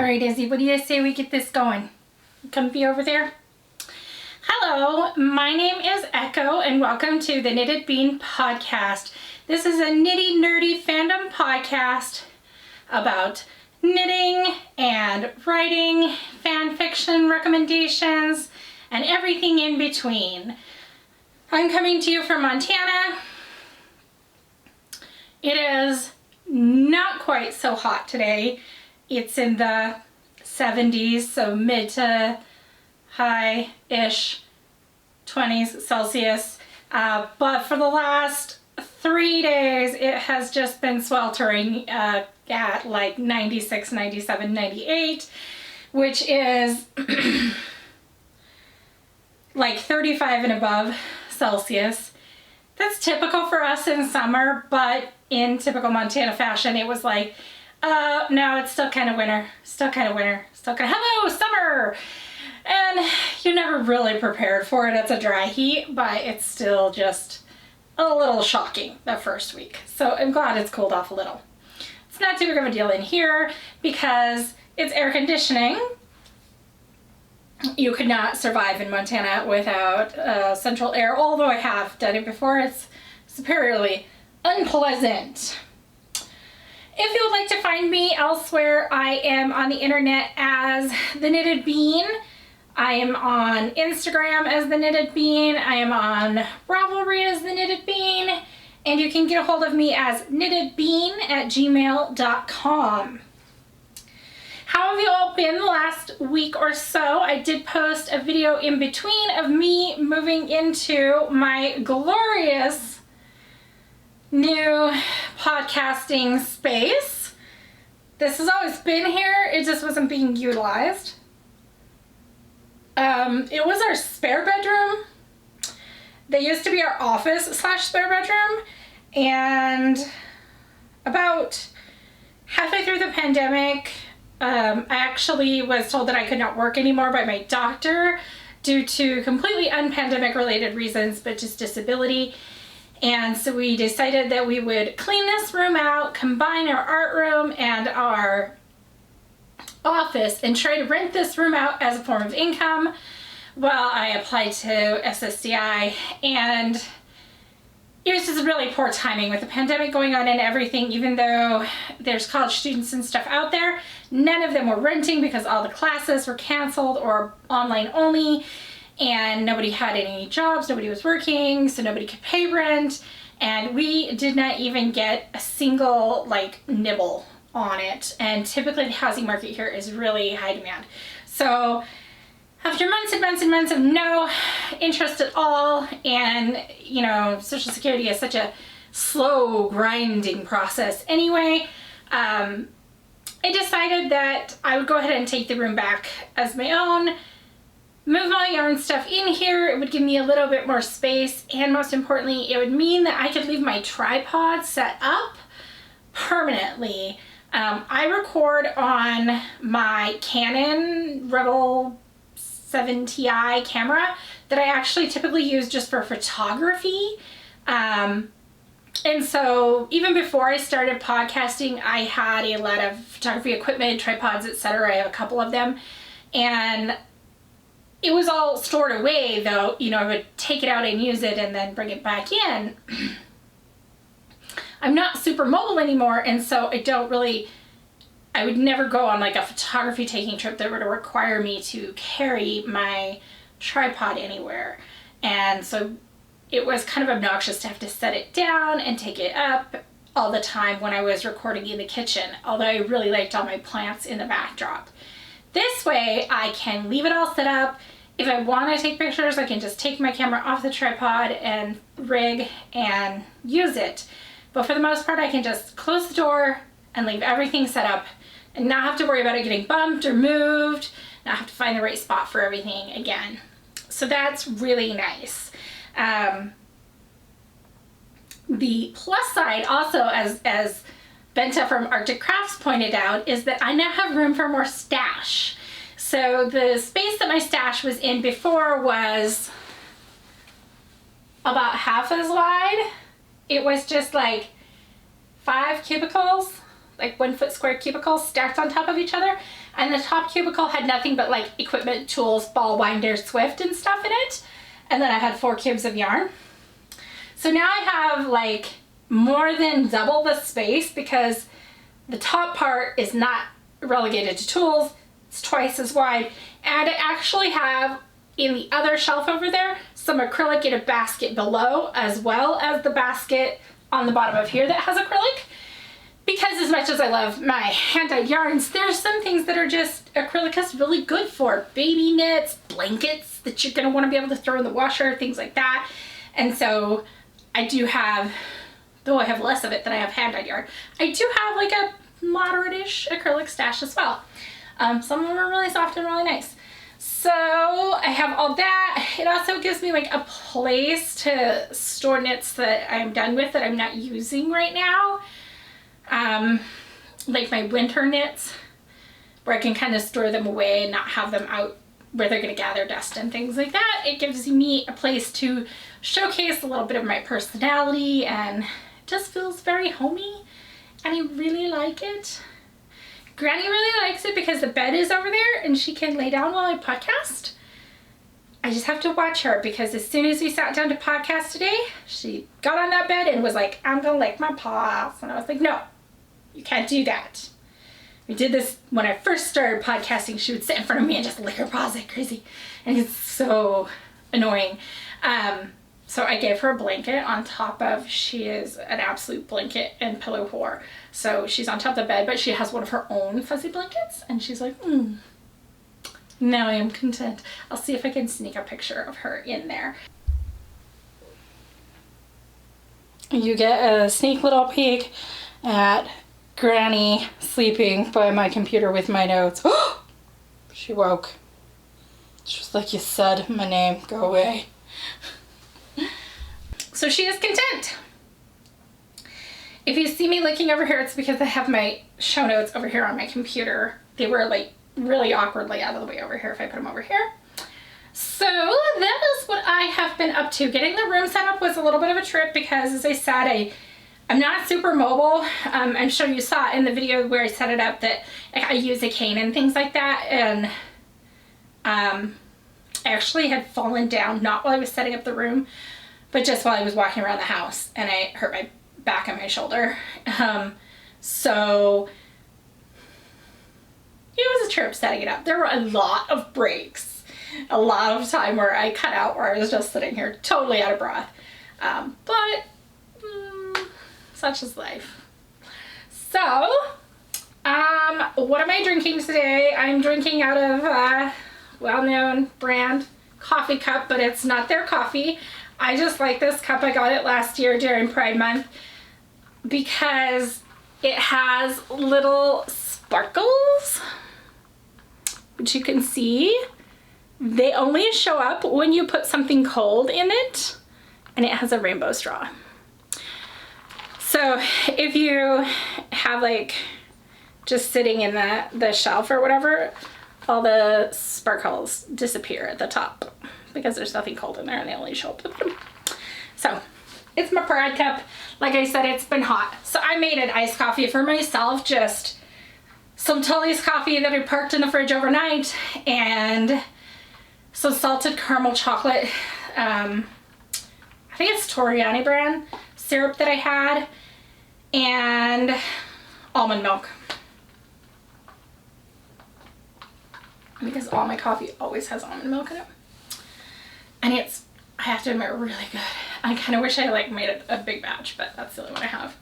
right, Izzy, what do you say we get this going? Comfy over there? Hello, my name is Echo and welcome to the Knitted Bean podcast. This is a nitty nerdy fandom podcast about knitting and writing, fan fiction recommendations, and everything in between. I'm coming to you from Montana. It is not quite so hot today. It's in the 70s, so mid to high-ish 20s Celsius. But for the last 3 days, it has just been sweltering at like 96, 97, 98, which is like 35 and above Celsius. That's typical for us in summer, but in typical Montana fashion, it was like, no, it's still kind of winter, hello, summer! And you're never really prepared for it. It's a dry heat, but it's still just a little shocking the first week. So I'm glad it's cooled off a little. It's not too big of a deal in here because it's air conditioning. You could not survive in Montana without central air, although I have done it before. It's superiorly unpleasant. If you would like to find me elsewhere, I am on the internet as The Knitted Bean. I am on Instagram as The Knitted Bean. I am on Ravelry as The Knitted Bean. And you can get a hold of me as knittedbean@gmail.com. How have you all been the last week or so? I did post a video in between of me moving into my glorious new podcasting space. This has always been here, it just wasn't being utilized. It was our spare bedroom. They used to be our office / spare bedroom, and about halfway through the pandemic, I actually was told that I could not work anymore by my doctor due to completely un-pandemic related reasons, but just disability. And so we decided that we would clean this room out, combine our art room and our office, and try to rent this room out as a form of income while I applied to SSDI. And it was just really poor timing with the pandemic going on and everything. Even though there's college students and stuff out there, none of them were renting because all the classes were canceled or online only, and nobody had any jobs, nobody was working, so nobody could pay rent, and we did not even get a single like nibble on it. And typically the housing market here is really high demand. So after months and months and months of no interest at all, and you know, Social Security is such a slow grinding process anyway, I decided that I would go ahead and take the room back as my own, move my yarn stuff in here. It would give me a little bit more space, and most importantly, it would mean that I could leave my tripod set up permanently. I record on my Canon Rebel 7 Ti camera that I actually typically use just for photography. And so even before I started podcasting, I had a lot of photography equipment, tripods, etc. I have a couple of them, and it was all stored away, though, you know, I would take it out and use it and then bring it back in. I'm not super mobile anymore, and so I would never go on like a photography taking trip that would require me to carry my tripod anywhere. And so it was kind of obnoxious to have to set it down and take it up all the time when I was recording in the kitchen, although I really liked all my plants in the backdrop. This way I can leave it all set up. If I want to take pictures, I can just take my camera off the tripod and rig and use it. But for the most part, I can just close the door and leave everything set up and not have to worry about it getting bumped or moved, not have to find the right spot for everything again. So that's really nice. The plus side also, as Benta from Arctic Crafts pointed out, is that I now have room for more stash. So the space that my stash was in before was about half as wide. It was just like 5 cubicles like 1 foot square cubicles stacked on top of each other. And the top cubicle had nothing but like equipment, tools, ball winder, Swift and stuff in it. And then I had 4 cubes of yarn. So now I have like more than double the space because the top part is not relegated to tools. It's twice as wide. And I actually have in the other shelf over there some acrylic in a basket below, as well as the basket on the bottom of here that has acrylic. Because as much as I love my hand-dyed yarns, there's some things that are just acrylic is really good for. Baby knits, blankets that you're going to want to be able to throw in the washer, things like that. And so I do have, though I have less of it than I have hand-dyed yarn, I do have like a moderate-ish acrylic stash as well. Some of them are really soft and really nice. So I have all that. It also gives me like a place to store knits that I'm done with that I'm not using right now. Like my winter knits, where I can kind of store them away and not have them out where they're going to gather dust and things like that. It gives me a place to showcase a little bit of my personality, and it just feels very homey, and I really like it. Granny really likes it because the bed is over there and she can lay down while I podcast. I just have to watch her because as soon as we sat down to podcast today, she got on that bed and was like, I'm gonna lick my paws. And I was like, no, you can't do that. We did this when I first started podcasting. She would sit in front of me and just lick her paws like crazy. And it's so annoying. So I gave her a blanket on top of, she is an absolute blanket and pillow whore. So she's on top of the bed, but she has one of her own fuzzy blankets. And she's like, now I am content. I'll see if I can sneak a picture of her in there. You get a sneak little peek at Granny sleeping by my computer with my notes. She woke. She was like, you said my name, go away. So she is content. If you see me looking over here, it's because I have my show notes over here on my computer. They were like really awkwardly out of the way over here if I put them over here. So that is what I have been up to. Getting the room set up was a little bit of a trip because, as I said, I'm not super mobile. I'm sure you saw in the video where I set it up that I use a cane and things like that. And I actually had fallen down, not while I was setting up the room, but just while I was walking around the house, and I hurt my back and my shoulder. So it was a trip setting it up. There were a lot of breaks, a lot of time where I cut out, where I was just sitting here totally out of breath. But such is life. So, what am I drinking today? I'm drinking out of a well-known brand coffee cup, but it's not their coffee. I just like this cup. I got it last year during Pride Month because it has little sparkles, which you can see. They only show up when you put something cold in it, and it has a rainbow straw. So if you have like just sitting in the shelf or whatever, all the sparkles disappear at the top because there's nothing cold in there and they only show up at the bottom. So it's my Pride cup. Like I said, it's been hot. So I made an iced coffee for myself, just some Tully's coffee that I parked in the fridge overnight, and some salted caramel chocolate. I think it's Torriani brand syrup that I had, and almond milk. Because all my coffee always has almond milk in it. And it's, I have to admit, really good. I kind of wish I like made it a big batch, but that's the only one I have.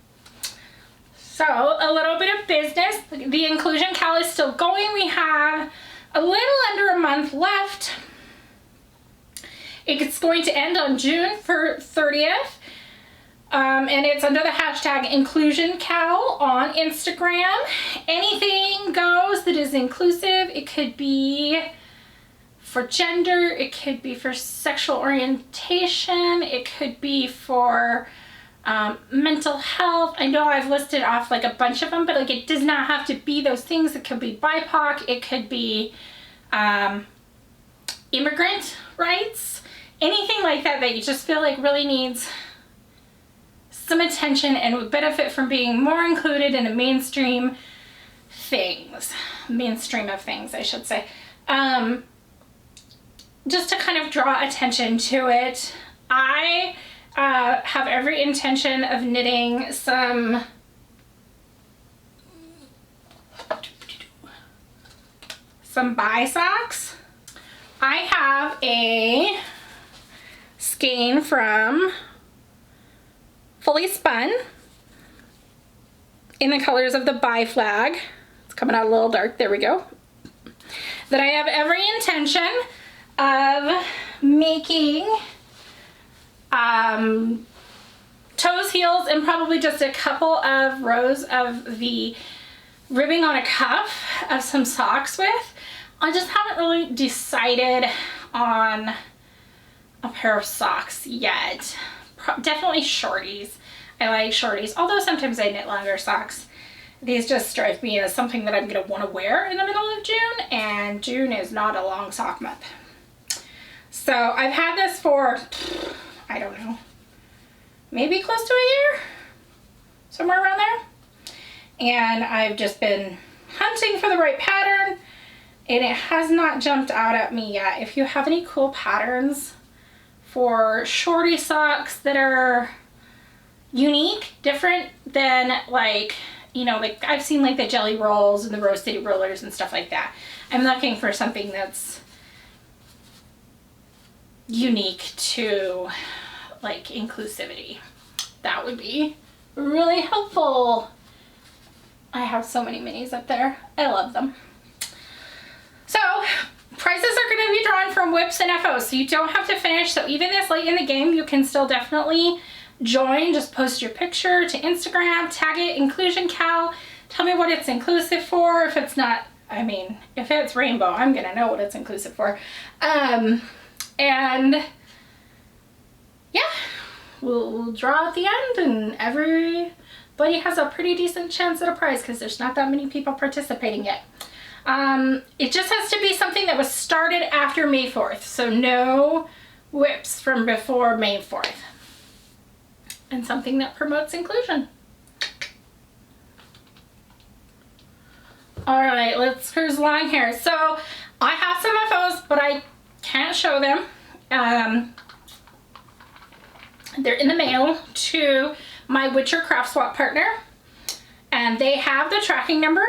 So a little bit of business. The inclusion cal is still going. We have a little under a month left. It's going to end on June 30th. And it's under the hashtag inclusioncal on Instagram. Anything goes that is inclusive. It could be for gender, it could be for sexual orientation, it could be for mental health. I know I've listed off like a bunch of them, but like it does not have to be those things. It could be BIPOC, it could be immigrant rights, anything like that that you just feel like really needs some attention and would benefit from being more included in the mainstream of things, I should say. Just to kind of draw attention to it. I have every intention of knitting some bi socks. I have a skein from Fully Spun in the colors of the bi flag. It's coming out a little dark, there we go. That I have every intention of making toes, heels, and probably just a couple of rows of the ribbing on a cuff of some socks with. I just haven't really decided on a pair of socks yet. Definitely shorties. I like shorties, although sometimes I knit longer socks. These just strike me as something that I'm going to want to wear in the middle of June, and June is not a long sock month. So I've had this for, I don't know, maybe close to a year, somewhere around there. And I've just been hunting for the right pattern, and it has not jumped out at me yet. If you have any cool patterns for shorty socks that are unique, different than like, you know, like I've seen like the jelly rolls and the roasted rollers and stuff like that. I'm looking for something that's unique to like inclusivity. That would be really helpful. I have so many minis up there. I love them. So prizes are going to be drawn from whips and FOs, so you don't have to finish. So even this late in the game, you can still definitely join. Just post your picture to Instagram, tag it Inclusion Cal. Tell me what it's inclusive for. If it's not, I mean, if it's rainbow, I'm going to know what it's inclusive for. And yeah, we'll draw at the end, and everybody has a pretty decent chance at a prize because there's not that many people participating yet. It just has to be something that was started after May 4th, so no whips from before May 4th. And something that promotes inclusion. All right, let's cruise along here. So I have some FOs, but I can't show them. They're in the mail to my Witcher Craft Swap partner, and they have the tracking number.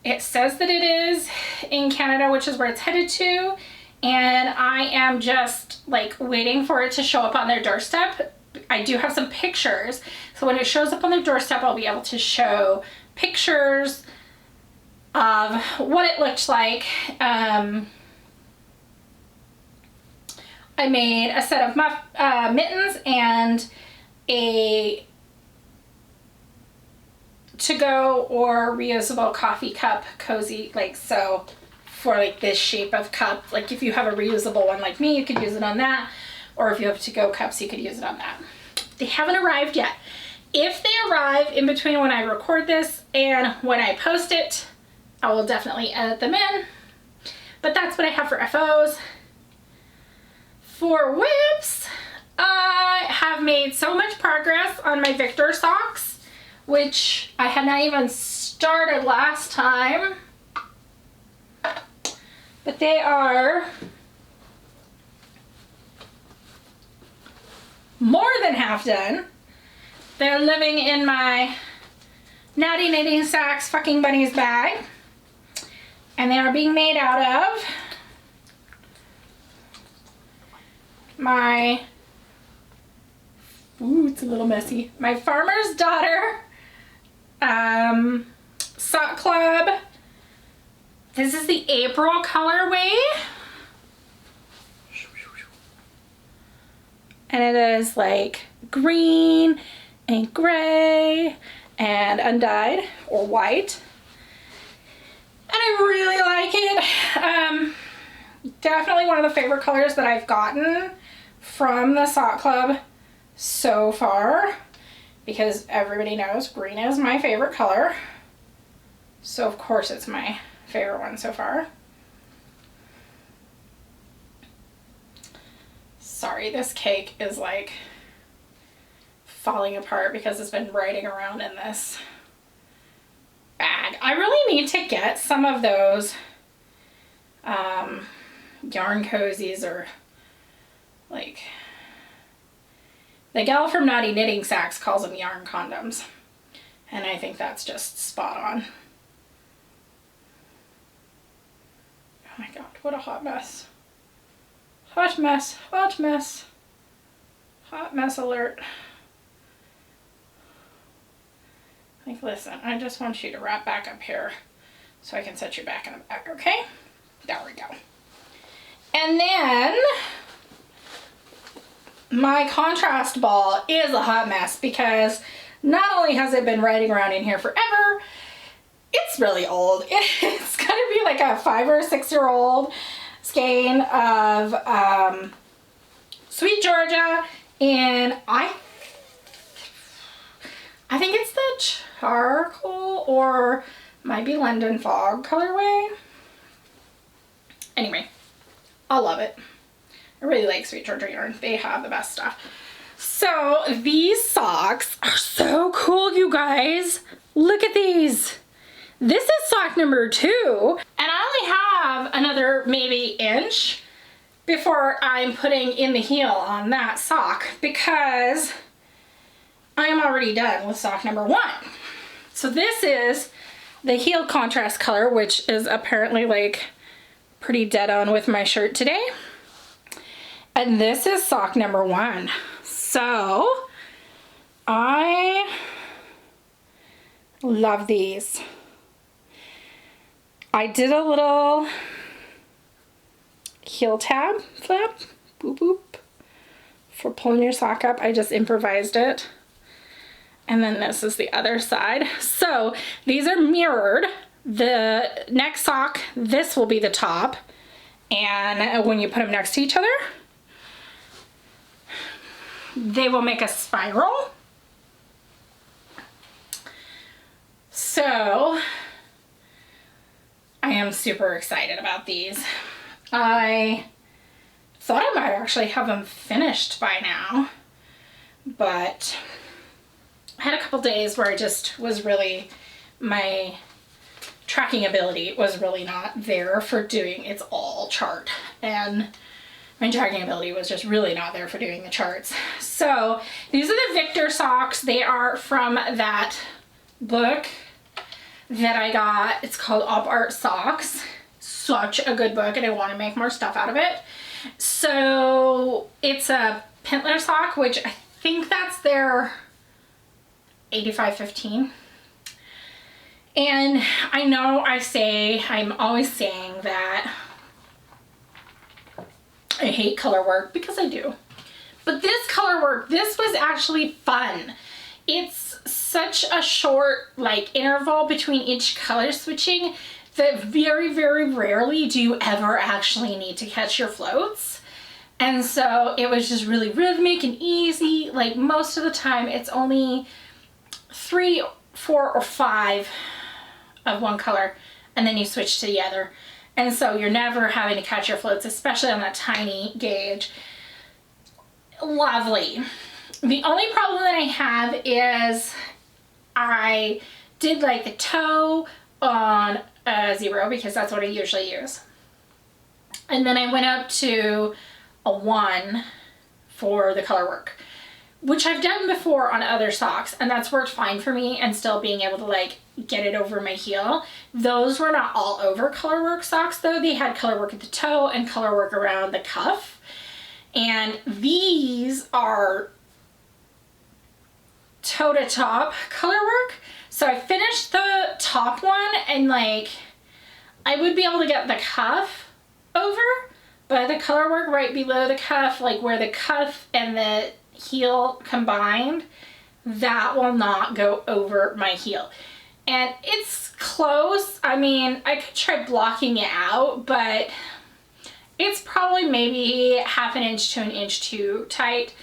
It says that it is in Canada, which is where it's headed to, and I am just like waiting for it to show up on their doorstep. I do have some pictures, so when it shows up on their doorstep, I'll be able to show pictures of what it looked like. I made a set of mittens and a to-go or reusable coffee cup cozy, like so, for like this shape of cup. Like if you have a reusable one like me, you could use it on that, or if you have to-go cups, you could use it on that. They haven't arrived yet. If they arrive in between when I record this and when I post it, I will definitely edit them in. But that's what I have for FOs. For whips, I have made so much progress on my Victor socks, which I had not even started last time. But they are more than half done. They're living in my Natty Knitting Sacks Fucking Bunnies bag. And they are being made out of my, ooh, it's a little messy, my Farmer's Daughter sock club. This is the April colorway. And it is like green and gray and undyed or white. And I really like it. Definitely one of the favorite colors that I've gotten from the sock club so far, because everybody knows green is my favorite color. So of course it's my favorite one so far. Sorry, this cake is like falling apart because it's been riding around in this bag. I really need to get some of those yarn cozies, or like the gal from Naughty Knitting Sacks calls them yarn condoms, and I think that's just spot on. Oh my god, what a hot mess. Hot mess, hot mess, hot mess alert. Like, listen, I just want you to wrap back up here so I can set you back in the back, okay? There we go. And then my contrast ball is a hot mess because not only has it been riding around in here forever, it's really old. It's gonna be like a 5 or 6 year old skein of Sweet Georgia, and I think it's the charcoal or might be London Fog colorway. Anyway, I love it. I really like Sweet Georgia yarn. They have the best stuff. So these socks are so cool, you guys. Look at these. This is sock number 2, and I only have another maybe inch before I'm putting in the heel on that sock because I am already done with sock number 1. So this is the heel contrast color, which is apparently like pretty dead on with my shirt today. And this is sock number 1. So I love these. I did a little heel tab flap, boop boop, for pulling your sock up. I just improvised it. And then this is the other side. So these are mirrored. The next sock, this will be the top. And when you put them next to each other, they will make a spiral. So I am super excited about these. I thought I might actually have them finished by now, but I had a couple days where I just was really, my tracking ability was really not there for doing its all chart, and my tracking ability was just really not there for doing the charts. So these are the Victor socks. They are from that book that I got. It's called Op Art Socks. Such a good book, and I want to make more stuff out of it. So it's a Pintler sock, which I think that's their 8515. And I know I'm always saying that I hate color work, because I do. But this color work, this was actually fun. It's such a short like interval between each color switching that very, very rarely do you ever actually need to catch your floats. And so it was just really rhythmic and easy. Like most of the time it's only 3, 4, or 5 of one color, and then you switch to the other. And so you're never having to catch your floats, especially on that tiny gauge. Lovely. The only problem that I have is I did like the toe on a 0 because that's what I usually use. And then I went up to a 1 for the color work, which I've done before on other socks, and that's worked fine for me, and still being able to like get it over my heel. Those were not all over color work socks though. They had color work at the toe and color work around the cuff. And these are toe to top color work. So I finished the top one, and like I would be able to get the cuff over, but the color work right below the cuff, like where the cuff and the heel combined, that will not go over my heel. And it's close. I mean, I could try blocking it out, but it's probably maybe 1/2 inch to 1 inch too tight.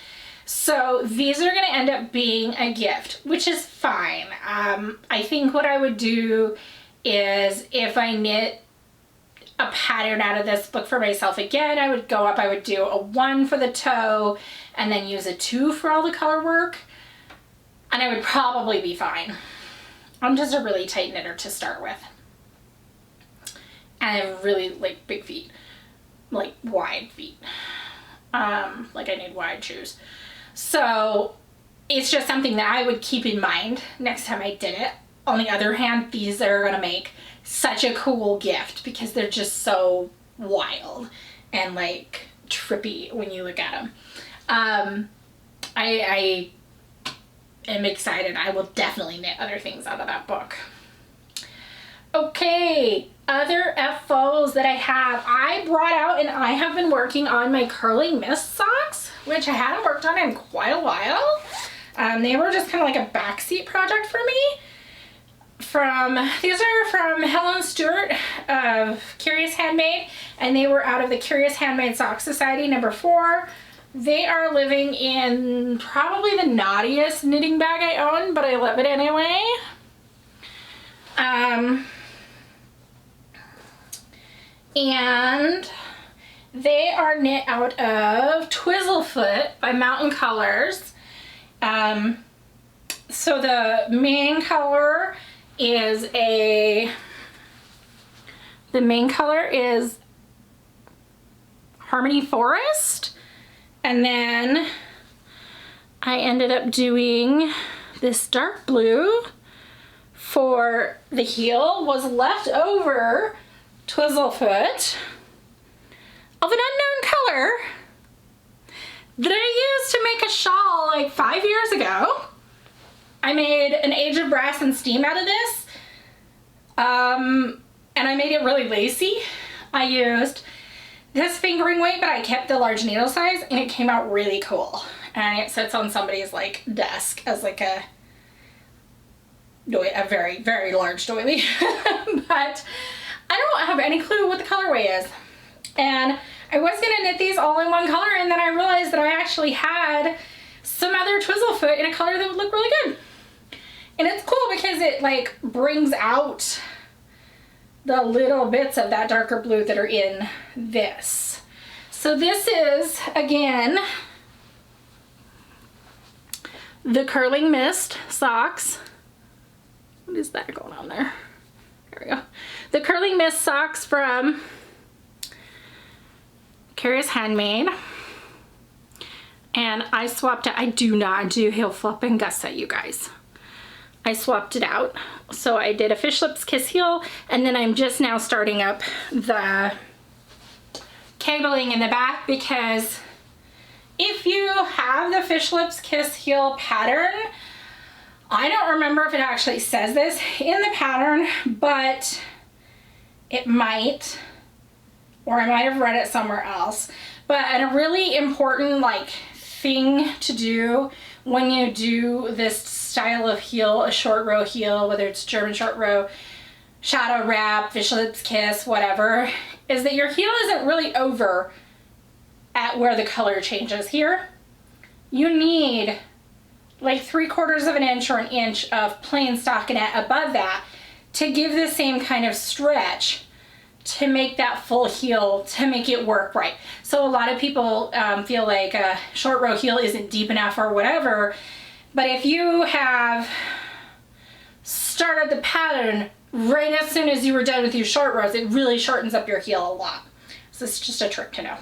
So these are going to end up being a gift, which is fine. I think what I would do is, if I knit a pattern out of this book for myself again, I would go up, I would do a 1 for the toe, and then use a 2 for all the color work. and I would probably be fine. I'm just a really tight knitter to start with. And I have really like big feet, like wide feet. Like I need wide shoes. So it's just something that I would keep in mind next time I did it. On the other hand, these are gonna make such a cool gift because they're just so wild and like trippy when you look at them. I am excited. I will definitely knit other things out of that book. Okay, other FOs that I have. I brought out and I have been working on my curling mist socks, which I hadn't worked on in quite a while. They were just kind of like a backseat project for me. These are from Helen Stewart of Curious Handmade, and they were out of the Curious Handmade Sock Society #4. They are living in probably the naughtiest knitting bag I own, but I love it anyway. And they are knit out of Twizzlefoot by Mountain Colors. So the main color is Harmony Forest, and then I ended up doing this dark blue for the heel. Was left over Twizzlefoot of an unknown color that I used to make a shawl like 5 years ago. I made an Age of Brass and Steam out of this, and I made it really lacy. I used this fingering weight, but I kept the large needle size, and it came out really cool. And it sits on somebody's like desk as like a very, very large doily. But I don't have any clue what the colorway is. And I was gonna knit these all in one color, and then I realized that I actually had some other Twizzlefoot in a color that would look really good. And it's cool because it like brings out the little bits of that darker blue that are in this. So this is, again, the Curling Mist socks. What is that going on there? There we go. The Curling Mist socks from Curious Handmade. And I swapped it. I do not do heel flip and gusset, you guys. I swapped it out. So I did a Fish Lips Kiss heel, and then I'm just now starting up the cabling in the back, because if you have the Fish Lips Kiss heel pattern, I don't remember if it actually says this in the pattern, but it might, or I might have read it somewhere else. But a really important like thing to do when you do this style of heel, a short row heel, whether it's German short row, shadow wrap, Fish Lips Kiss, whatever, is that your heel isn't really over at where the color changes here. You need like 3/4 of an inch or an inch of plain stockinette above that to give the same kind of stretch to make that full heel, to make it work right. So a lot of people feel like a short row heel isn't deep enough or whatever, but if you have started the pattern right as soon as you were done with your short rows, it really shortens up your heel a lot. So it's just a trick to know.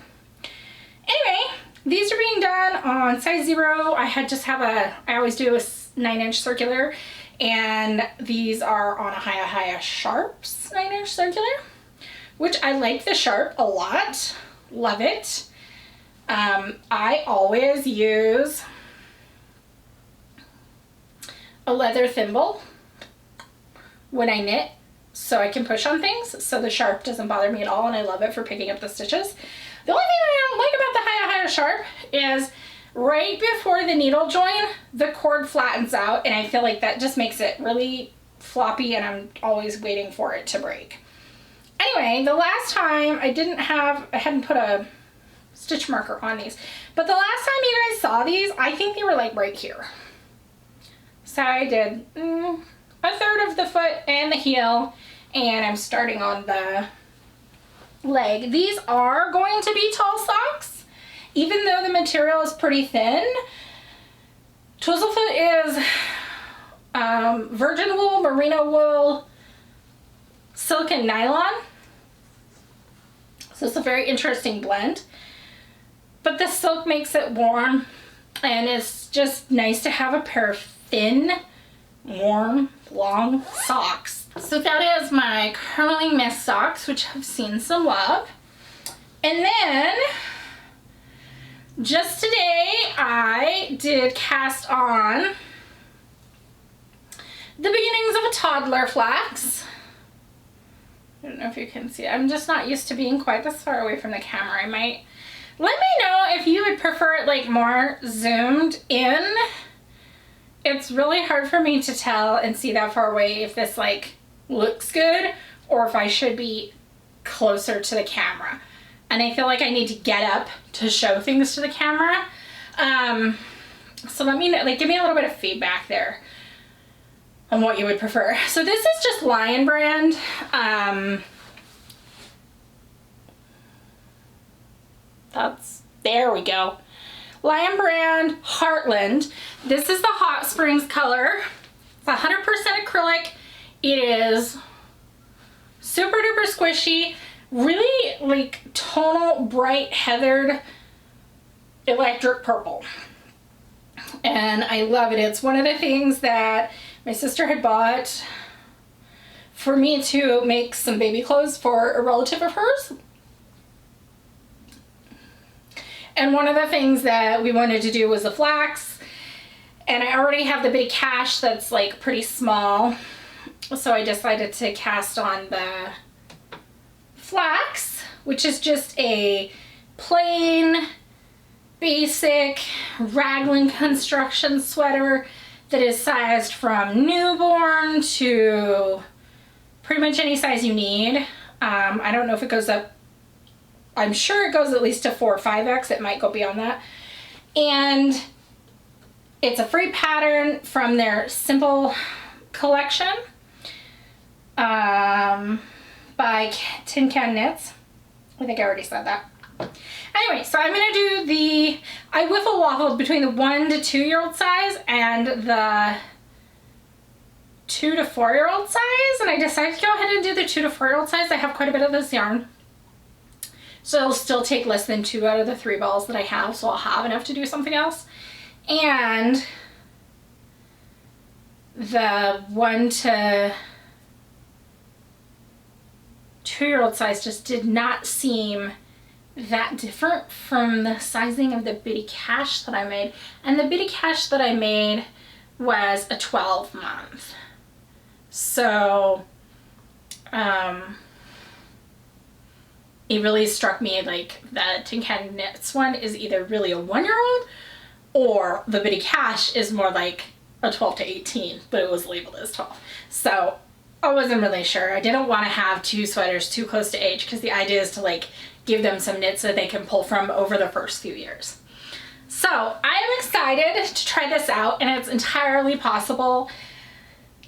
Anyway, these are being done on size 0. I always do a 9-inch circular, and these are on a Hiya Sharps 9-inch circular, which I like the sharp a lot. Love it. I always use a leather thimble when I knit so I can push on things, so the sharp doesn't bother me at all, and I love it for picking up the stitches. The only thing I don't like about the Hiya Sharp is right before the needle join, the cord flattens out, and I feel like that just makes it really floppy, and I'm always waiting for it to break. Anyway, the last time I hadn't put a stitch marker on these, but the last time you guys saw these, I think they were like right here. So I did 1/3 of the foot and the heel, and I'm starting on the leg. These are going to be tall socks, even though the material is pretty thin. Twizzlefoot is virgin wool, merino wool, silk, and nylon. So it's a very interesting blend. But the silk makes it warm, and it's just nice to have a pair of thin, warm, long socks. So that is my curling mist socks, which have seen some love. And then just today I did cast on the beginnings of a Toddler Flex. I don't know if you can see it. I'm just not used to being quite this far away from the camera. I might, let me know if you would prefer it like more zoomed in. It's really hard for me to tell and see that far away if this like looks good or if I should be closer to the camera. And I feel like I need to get up to show things to the camera. So let me know, like, give me a little bit of feedback there on what you would prefer. So this is just Lion brand. There we go. Lion brand, Heartland. This is the Hotsprings color. It's 100% acrylic. It is super duper squishy, really like tonal, bright, heathered, electric purple. And I love it. It's one of the things that my sister had bought for me to make some baby clothes for a relative of hers. And one of the things that we wanted to do was a flax. And I already have the big cache that's like pretty small. So I decided to cast on the flax, which is just a plain, basic raglan construction sweater that is sized from newborn to pretty much any size you need. I don't know if it goes up, I'm sure it goes at least to 4 or 5X. It might go beyond that. And it's a free pattern from their Simple collection by Tin Can Knits. I think I already said that. Anyway, so I'm gonna do the, I wiffle waffled between the 1 to 2 year old size and the 2 to 4 year old size, and I decided to go ahead and do the 2 to 4 year old size. I have quite a bit of this yarn, so it'll still take less than 2 out of the 3 balls that I have, so I'll have enough to do something else. And the 1 to 2 year old size just did not seem that different from the sizing of the bitty cache that I made. And the bitty cache that I made was a 12-month. So it really struck me like the Tin Can Knits one is either really a 1-year-old or the bitty cache is more like a 12 to 18, but it was labeled as 12. So I wasn't really sure. I didn't want to have 2 sweaters too close to age because the idea is to like give them some knits that they can pull from over the first few years. So I am excited to try this out, and it's entirely possible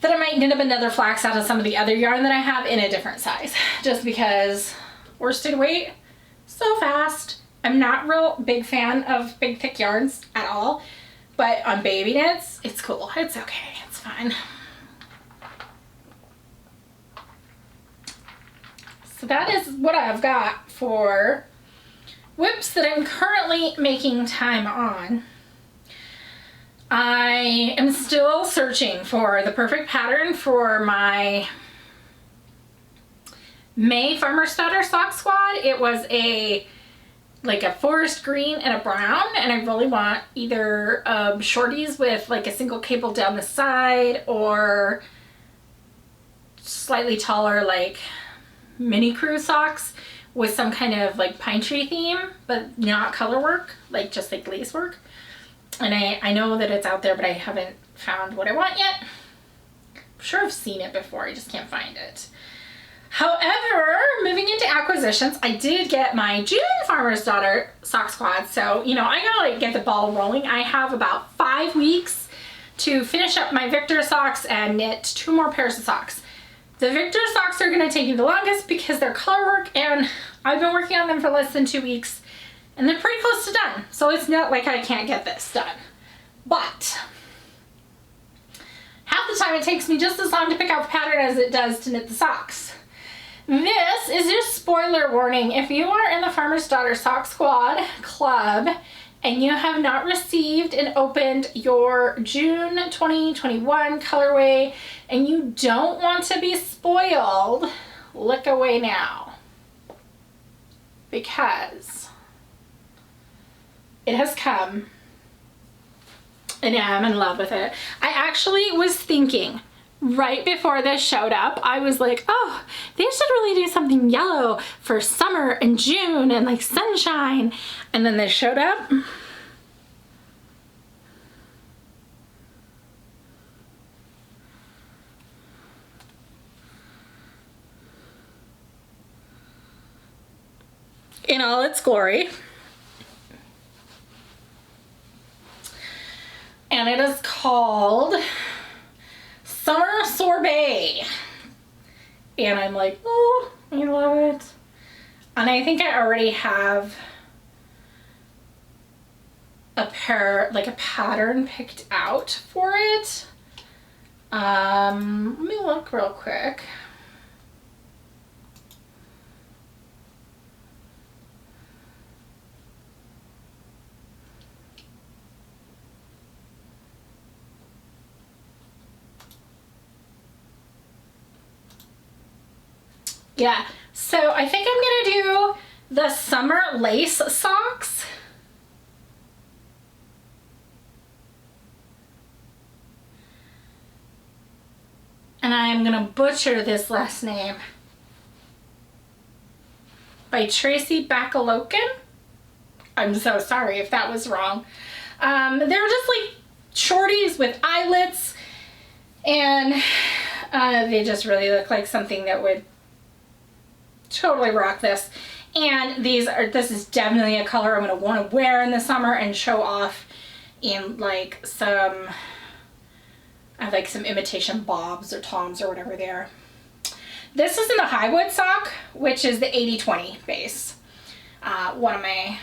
that I might knit up another flax out of some of the other yarn that I have in a different size, just because worsted weight so fast. I'm not real big fan of big thick yarns at all, but on baby knits, it's cool. It's okay. It's fine. So that is what I've got for whips that I'm currently making time on. I am still searching for the perfect pattern for my May Farmer's Daughter Sock Squad. It was like a forest green and a brown, and I really want either shorties with like a single cable down the side or slightly taller like mini crew socks with some kind of like pine tree theme, but not color work, like just like lace work. And I know that it's out there, but I haven't found what I want yet. I'm sure I've seen it before, I just can't find it. However, moving into acquisitions, I did get my June Farmer's Daughter Sock Squad. So, you know, I gotta like get the ball rolling. I have about 5 weeks to finish up my Victor socks and knit 2 more pairs of socks. The Victor socks are gonna take me the longest because they're color work, and I've been working on them for less than 2 weeks, and they're pretty close to done. So it's not like I can't get this done. But half the time it takes me just as long to pick out the pattern as it does to knit the socks. This is your spoiler warning. If you are in the Farmer's Daughter Sock Squad Club and you have not received and opened your June 2021 colorway and you don't want to be spoiled, look away now, because it has come and I'm in love with it. I actually was thinking right before this showed up, I was like, oh, they should really do something yellow for summer and June and like sunshine. And then this showed up. In all its glory. And it is called Summer Sorbet. And I'm like, oh, I love it. And I think I already have a pattern picked out for it. Let me look real quick. Yeah, so I think I'm gonna do the summer lace socks. And I'm gonna butcher this last name. By Tracy Bakalokin. I'm so sorry if that was wrong. They're just like shorties with eyelets, and they just really look like something that would totally rock this. And this is definitely a color I'm going to want to wear in the summer and show off in like some, I have like some imitation bobs or toms or whatever they are. This is in the Highwood sock, which is the 80/20 base. One of my,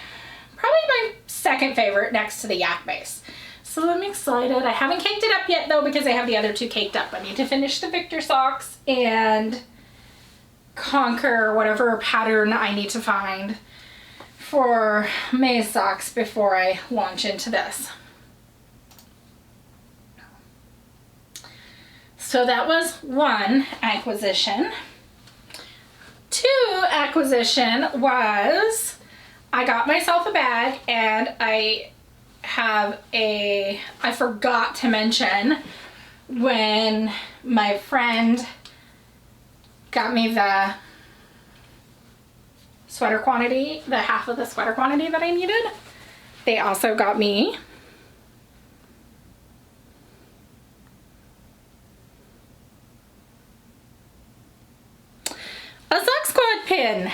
probably my second favorite next to the Yak base. So I'm excited. I haven't caked it up yet though, because I have the other two caked up. I need to finish the Victor socks and conquer whatever pattern I need to find for May's socks before I launch into this. So that was one acquisition. Two acquisition was I got myself a bag, and I forgot to mention when my friend got me the sweater quantity, the half of the sweater quantity that I needed. They also got me a Sock Squad pin.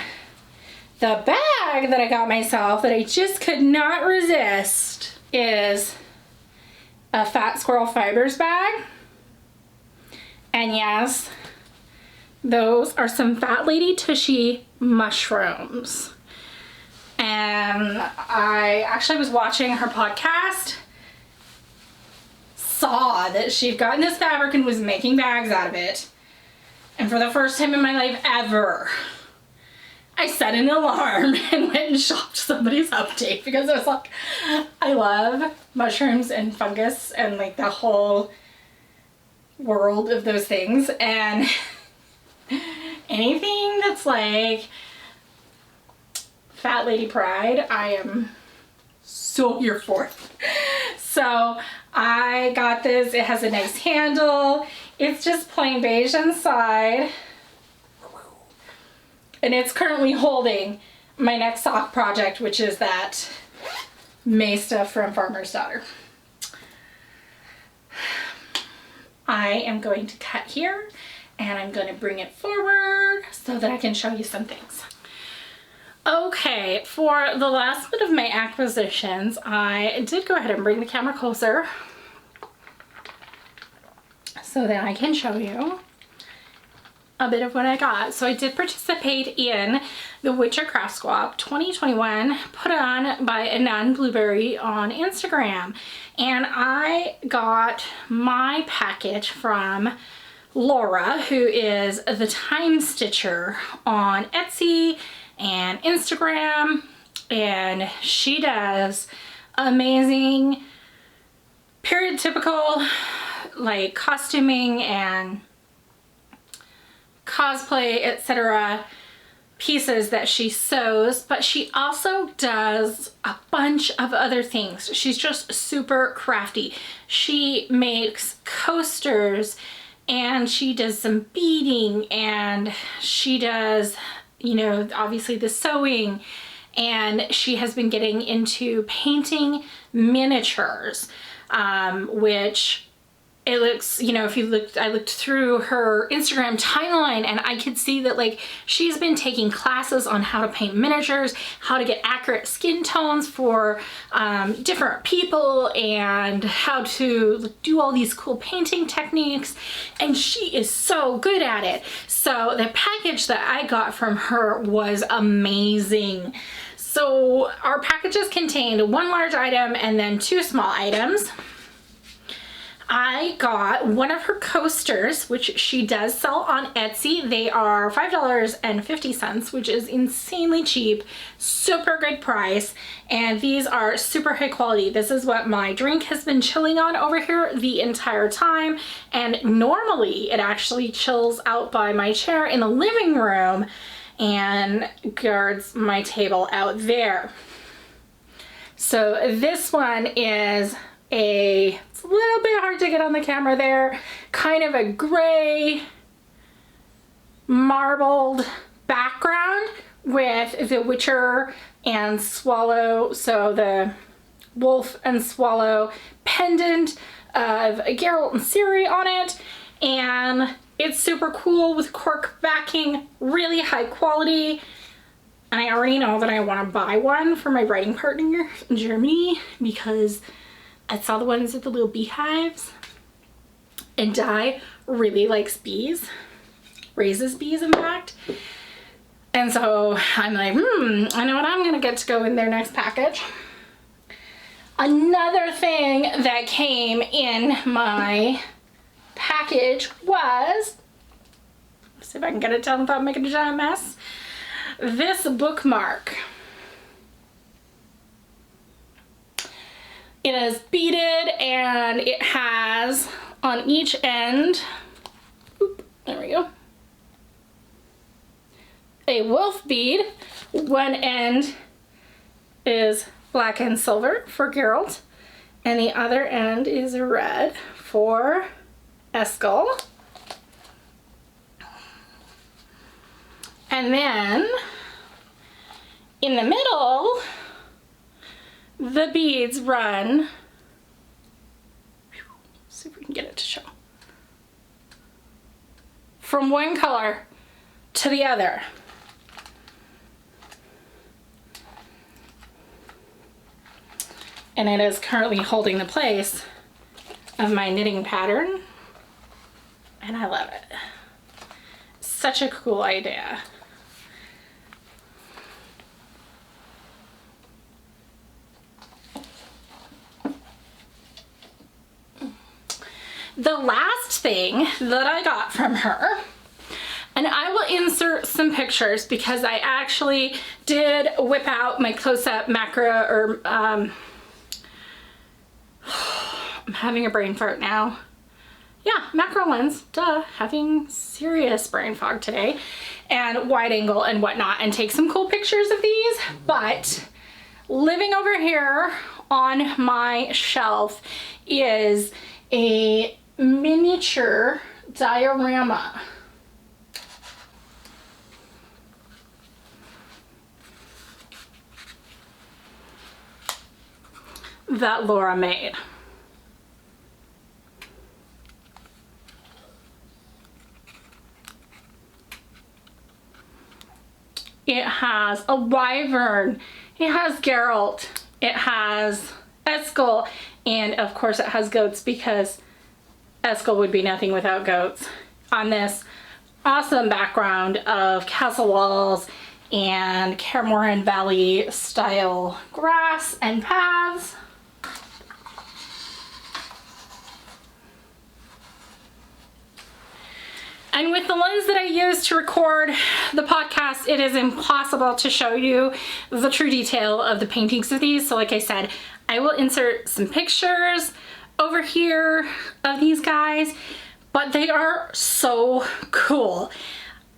The bag that I got myself that I just could not resist is a Fat Squirrel Fibers bag. And yes, those are some Fat Lady Tushy mushrooms. And I actually was watching her podcast, saw that she'd gotten this fabric and was making bags out of it. And for the first time in my life ever, I set an alarm and went and shopped somebody's update, because I was like, I love mushrooms and fungus and like the whole world of those things, and anything that's like Fat Lady Pride, I am so here for. So I got this. It has a nice handle. It's just plain beige inside. And it's currently holding my next sock project, which is that May stuff from Farmer's Daughter. I am going to cut here, and I'm going to bring it forward so that I can show you some things. Okay, for the last bit of my acquisitions, I did go ahead and bring the camera closer so that I can show you. a bit of what I got. So I did participate in the Witcher Craft Swap 2021 put on by Anan Blueberry on Instagram. And I got my package from Laura, who is the Timestitcher on Etsy and Instagram. And she does amazing period typical like costuming and cosplay, etc. pieces that she sews, but she also does a bunch of other things. She's just super crafty. She makes coasters and she does some beading and she does, you know, obviously the sewing, and she has been getting into painting miniatures, which it looks, you know, if you looked, I looked through her Instagram timeline and I could see that like she's been taking classes on how to paint miniatures, how to get accurate skin tones for different people, and how to do all these cool painting techniques, and she is so good at it. So the package that I got from her was amazing. So our packages contained one large item and then two small items. I got one of her coasters, which she does sell on Etsy. They are $5.50, which is insanely cheap, super good price, and these are super high quality. This is what my drink has been chilling on over here the entire time, and normally it actually chills out by my chair in the living room and guards my table out there. So this one is it's a little bit hard to get on the camera there, kind of a gray marbled background with the Witcher and Swallow, so the wolf and swallow pendant of Geralt and Ciri on it, and it's super cool with cork backing, really high quality. And I already know that I want to buy one for my writing partner in Germany because I saw the ones with the little beehives, and Di really likes bees, raises bees in fact. And so I'm like, I know what I'm gonna get to go in their next package. Another thing that came in my package was, let's see if I can get it down without making a giant mess, this bookmark. It is beaded and it has on each end, there we go, a wolf bead. One end is black and silver for Geralt, and the other end is red for Eskel. And then in the middle, the beads run, see if we can get it to show, from one color to the other. And it is currently holding the place of my knitting pattern, and I love it. Such a cool idea. The last thing that I got from her, and I will insert some pictures because I actually did whip out my close-up macro, or I'm having a brain fart now. Yeah, macro lens, duh, having serious brain fog today, and wide angle and whatnot, and take some cool pictures of these. But living over here on my shelf is a miniature diorama. That Laura made. It has a wyvern, it has Geralt, it has Eskel, and of course it has goats because Eskel would be nothing without goats on this. awesome background of castle walls and Cameron Valley style grass and paths. And with the lens that I use to record the podcast, it is impossible to show you the true detail of the paintings of these. So like I said, I will insert some pictures over here of these guys, but they are so cool.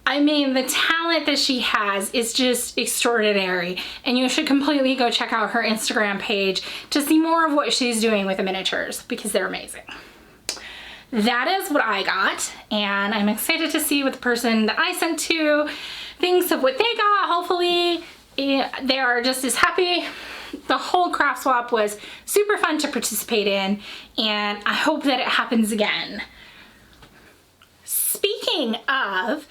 I mean, the talent that she has is just extraordinary, and you should completely go check out her Instagram page to see more of what she's doing with the miniatures, because they're amazing. That is what I got, and I'm excited to see what the person that I sent to thinks of what they got. Hopefully they are just as happy. The whole craft swap was super fun to participate in, and I hope that it happens again. Speaking of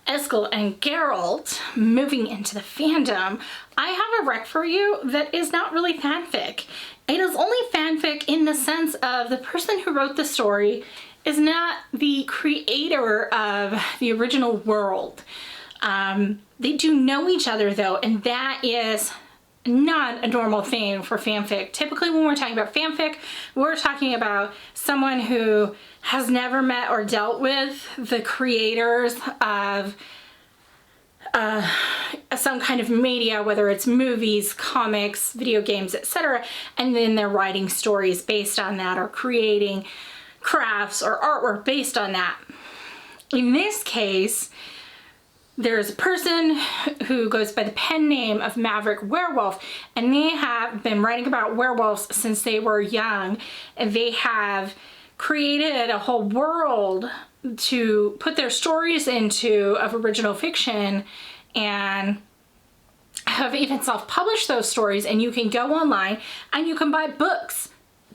Eskel and Geralt moving into the fandom, I have a rec for you that is not really fanfic. It is only fanfic in the sense of the person who wrote the story is not the creator of the original world. They do know each other though, and that is not a normal thing for fanfic. Typically when we're talking about fanfic, we're talking about someone who has never met or dealt with the creators of some kind of media, whether it's movies, comics, video games, etc., and then they're writing stories based on that or creating crafts or artwork based on that. In this case, there's a person who goes by the pen name of Maverick Werewolf, and they have been writing about werewolves since they were young, and they have created a whole world to put their stories into of original fiction, and have even self-published those stories, and you can go online and you can buy books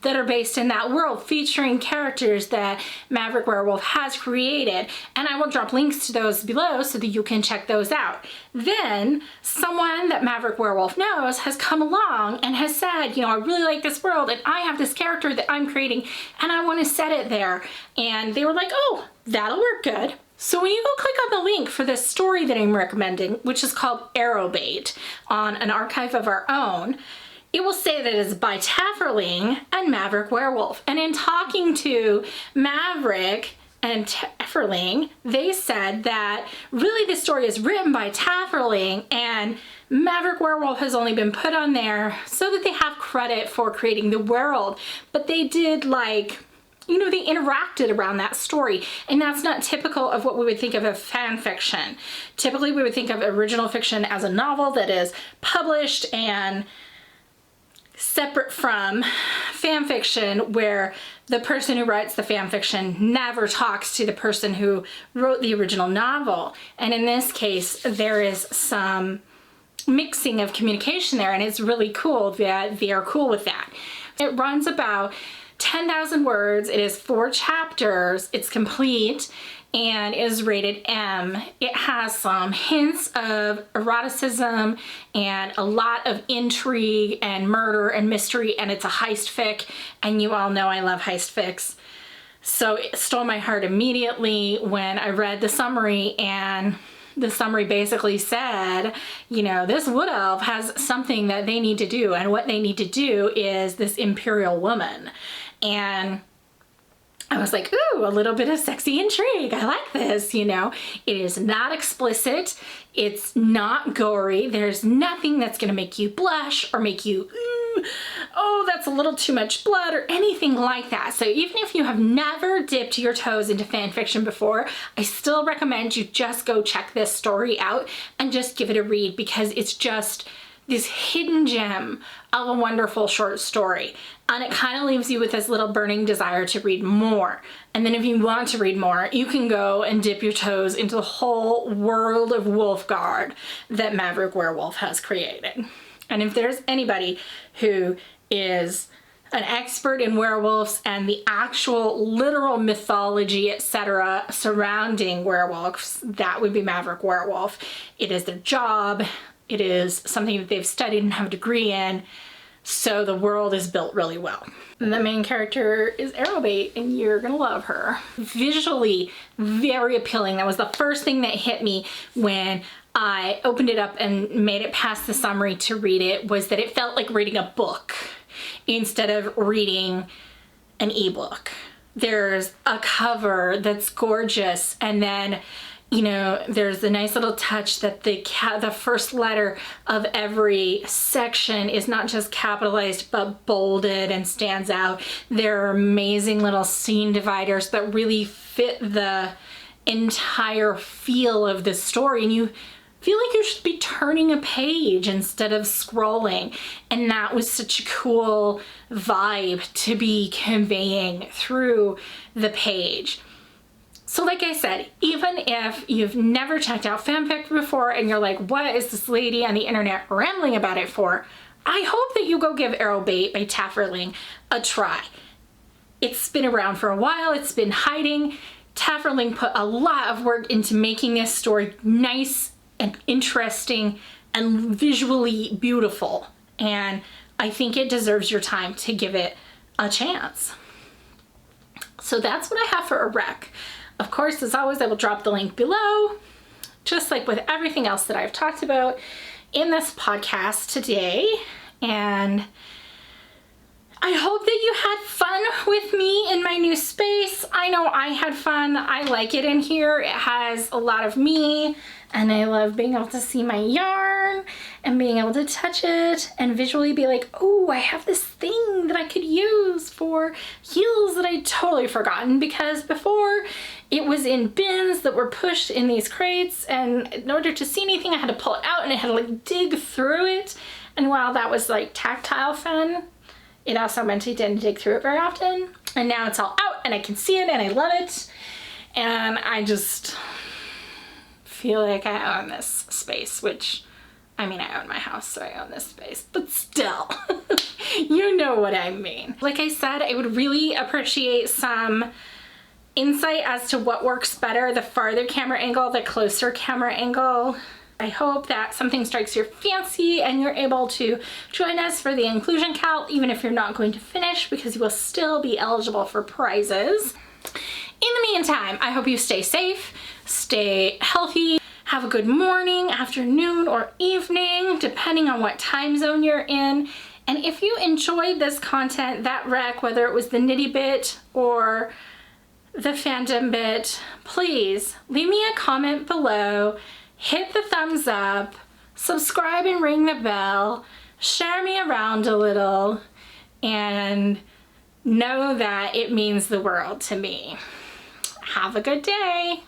that are based in that world featuring characters that Maverick Werewolf has created, and I will drop links to those below so that you can check those out. Then someone that Maverick Werewolf knows has come along and has said, you know, I really like this world and I have this character that I'm creating and I want to set it there, and they were like, oh, that'll work good. So when you go click on the link for this story that I'm recommending, which is called Arrowbait on an archive of our own, it will say that it's by Tafferling and Maverick Werewolf. And in talking to Maverick and Tafferling, they said that really this story is written by Tafferling, and Maverick Werewolf has only been put on there so that they have credit for creating the world. But they did, like, you know, they interacted around that story, and that's not typical of what we would think of as fan fiction. Typically we would think of original fiction as a novel that is published and separate from fan fiction, where the person who writes the fan fiction never talks to the person who wrote the original novel. And in this case, there is some mixing of communication there, and it's really cool that they are cool with that. It runs about 10,000 words. It is 4 chapters. It's complete and is rated M. It has some hints of eroticism and a lot of intrigue and murder and mystery, and it's a heist fic, and you all know I love heist fics. So it stole my heart immediately when I read the summary, and the summary basically said, you know, this wood elf has something that they need to do, and what they need to do is this imperial woman. And I was like, ooh, a little bit of sexy intrigue. I like this, you know. It is not explicit. It's not gory. There's nothing that's gonna make you blush or make you, oh, that's a little too much blood or anything like that. So even if you have never dipped your toes into fan fiction before, I still recommend you just go check this story out and just give it a read, because it's just this hidden gem of a wonderful short story. And it kind of leaves you with this little burning desire to read more. And then if you want to read more, you can go and dip your toes into the whole world of Wolfgard that Maverick Werewolf has created. And if there's anybody who is an expert in werewolves and the actual literal mythology, etc., surrounding werewolves, that would be Maverick Werewolf. It is their job. It is something that they've studied and have a degree in. So the world is built really well. The main character is Arrowbait, and you're gonna love her. Visually very appealing. That was the first thing that hit me when I opened it up and made it past the summary to read it, was that it felt like reading a book instead of reading an ebook. There's a cover that's gorgeous, and then, you know, there's a nice little touch that the first letter of every section is not just capitalized but bolded and stands out. There are amazing little scene dividers that really fit the entire feel of the story, and you feel like you should be turning a page instead of scrolling. And that was such a cool vibe to be conveying through the page. So like I said, even if you've never checked out fanfic before and you're like, what is this lady on the internet rambling about it for? I hope that you go give Arrowbait by Tafferling a try. It's been around for a while, it's been hiding. Tafferling put a lot of work into making this story nice and interesting and visually beautiful. And I think it deserves your time to give it a chance. So that's what I have for a rec. Of course, as always, I will drop the link below, just like with everything else that I've talked about in this podcast today. And I hope that you had fun with me in my new space. I know I had fun. I like it in here. It has a lot of me, and I love being able to see my yarn and being able to touch it and visually be like, oh, I have this thing that I could use for heels that I'd totally forgotten, because before it was in bins that were pushed in these crates, and in order to see anything I had to pull it out and I had to like dig through it. And while that was like tactile fun, it also meant I didn't dig through it very often. And now it's all out and I can see it and I love it. And I just feel like I own this space, which, I mean, I own my house, so I own this space, but still, you know what I mean. Like I said, I would really appreciate some insight as to what works better, the farther camera angle, the closer camera angle. I hope that something strikes your fancy and you're able to join us for the inclusion count, even if you're not going to finish, because you will still be eligible for prizes. In the meantime, I hope you stay safe, stay healthy, have a good morning, afternoon, or evening, depending on what time zone you're in. And if you enjoyed this content, that rec, whether it was the knitty bit or the fandom bit, please leave me a comment below, hit the thumbs up, subscribe and ring the bell, share me around a little, and know that it means the world to me. Have a good day.